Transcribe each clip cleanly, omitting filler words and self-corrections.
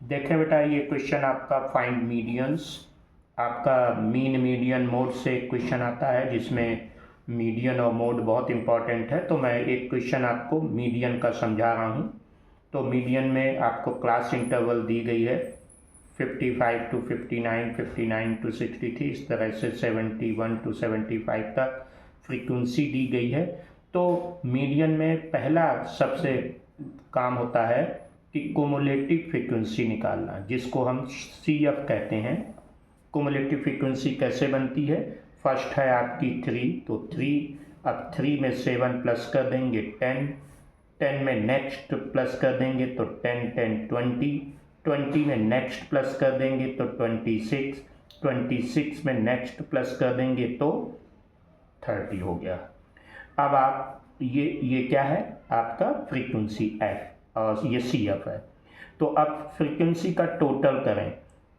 देखें बेटा, ये क्वेश्चन आपका फाइंड मीडियंस, आपका मीन मीडियन मोड से क्वेश्चन आता है जिसमें मीडियन और मोड बहुत इंपॉर्टेंट है। तो मैं एक क्वेश्चन आपको मीडियन का समझा रहा हूँ। तो मीडियन में आपको क्लास इंटरवल दी गई है 55 to 59, 59 to 63, इस तरह से 71 to 75 तक फ्रीक्वेंसी दी गई है। तो मीडियन में पहला सबसे काम होता है कि कुमुलेटिव फ्रीक्वेंसी निकालना, जिसको हम CF कहते हैं। कुमुलेटिव फ्रीक्वेंसी कैसे बनती है? फर्स्ट है आपकी 3, तो 3, अब 3 में 7 प्लस कर देंगे 10, 10 में नेक्स्ट प्लस कर देंगे तो 10, 10, 20, 20 में नेक्स्ट प्लस कर देंगे तो 26, 26 में नेक्स्ट प्लस कर देंगे तो 30 हो गया। अब आप ये क्या है? आपका फ्रीक्वेंसी F और ये CF है। तो अब फ्रीक्वेंसी का टोटल करें,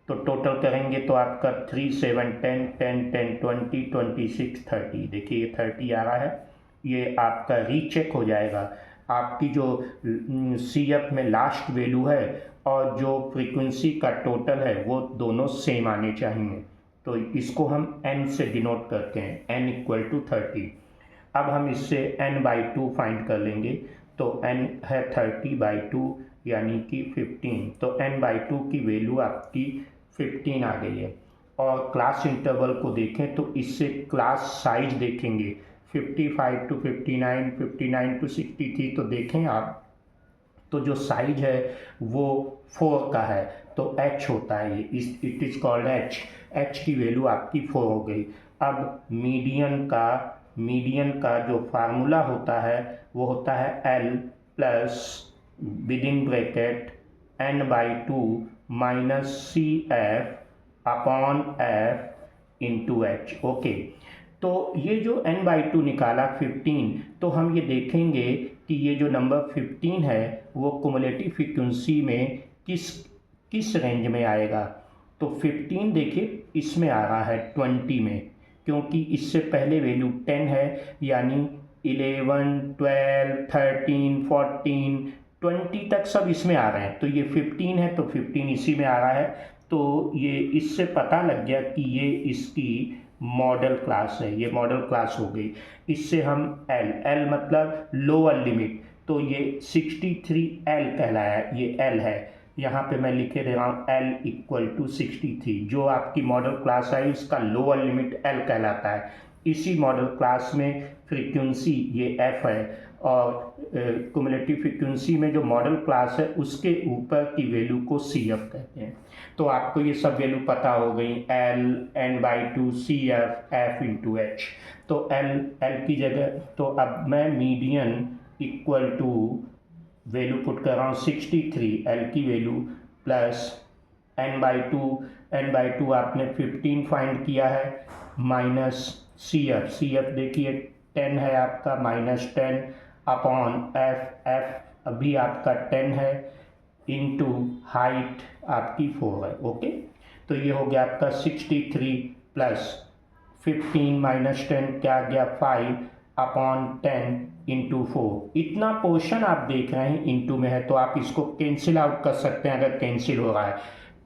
तो टोटल करेंगे तो आपका 3, 7, 10, 10, 10, 20, 26, 30। देखिए ये 30 आ रहा है, ये आपका रीचेक हो जाएगा। आपकी जो CF में लास्ट वैल्यू है और जो फ्रीक्वेंसी का टोटल है वो दोनों सेम आने चाहिए। तो इसको हम n से डिनोट करते हैं, n = 30। अब हम इससे n/2 फाइंड कर लेंगे, तो n है 30/2 यानी कि 15। तो n/2 की वैल्यू आपकी 15 आ गई है। और क्लास इंटरवल को देखें तो इससे क्लास साइज देखेंगे 55 to 59, 59 to 63। तो देखें आप, तो जो साइज है वो 4 का है, तो h होता है, इट इज़ कॉल्ड h की वैल्यू आपकी 4 हो गई। अब मीडियन का जो फार्मूला होता है वो होता है L plus within bracket n/2 minus CF upon F into H। Okay, तो ये जो n/2 निकाला 15, तो हम ये देखेंगे कि ये जो नंबर 15 है वो कुमुलेटिव फ्रीक्वेंसी में किस रेंज में आएगा। तो 15 देखिए इसमें आ रहा है 20 में, क्योंकि इससे पहले वैल्यू 10 है, यानी 11, 12, 13, 14, 20 तक सब इसमें आ रहे हैं। तो ये 15 है तो 15 इसी में आ रहा है। तो ये इससे पता लग गया कि ये इसकी मॉडल क्लास है, ये मॉडल क्लास हो गई। इससे हम L मतलब लोअर लिमिट, तो ये 63L कहलाया, ये L है। यहाँ पे मैं लिखे दे रहा हूँ L = 63। जो आपकी मॉडल क्लास है इसका लोअर लिमिट L कहलाता है। इसी मॉडल क्लास में फ्रीक्वेंसी ये F है, और कुमुलेटिव फ्रीक्वेंसी में जो मॉडल क्लास है उसके ऊपर की वैल्यू को CF कहते हैं। तो आपको ये सब वैल्यू पता हो गई, L, n/2, CF, F into H। तो L की जगह, तो अब मैं median equal to value put कर रहा हूँ 63, L की वैल्यू प्लस n/2 आपने 15 फाइंड किया है, माइनस CF देखिए 10 है आपका, -10 अपॉन F अभी आपका 10 है, इंटू हाइट आपकी 4 है। ओके, तो ये हो गया आपका 63 प्लस 15 माइनस 10 क्या आ गया 5 अपॉन 10 इंटू 4। इतना पोर्शन आप देख रहे हैं इंटू में है, तो आप इसको कैंसिल आउट कर सकते हैं अगर कैंसिल हो रहा है।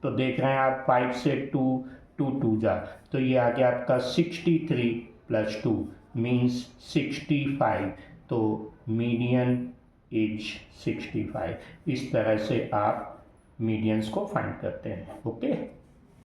तो देख रहे हैं आप 5 से 2, 2 2 जा, तो ये आ गया आपका 63 प्लस 2 मीन्स 65। तो मीडियन इज 65। इस तरह से आप मीडियंस को फाइंड करते हैं। ओके।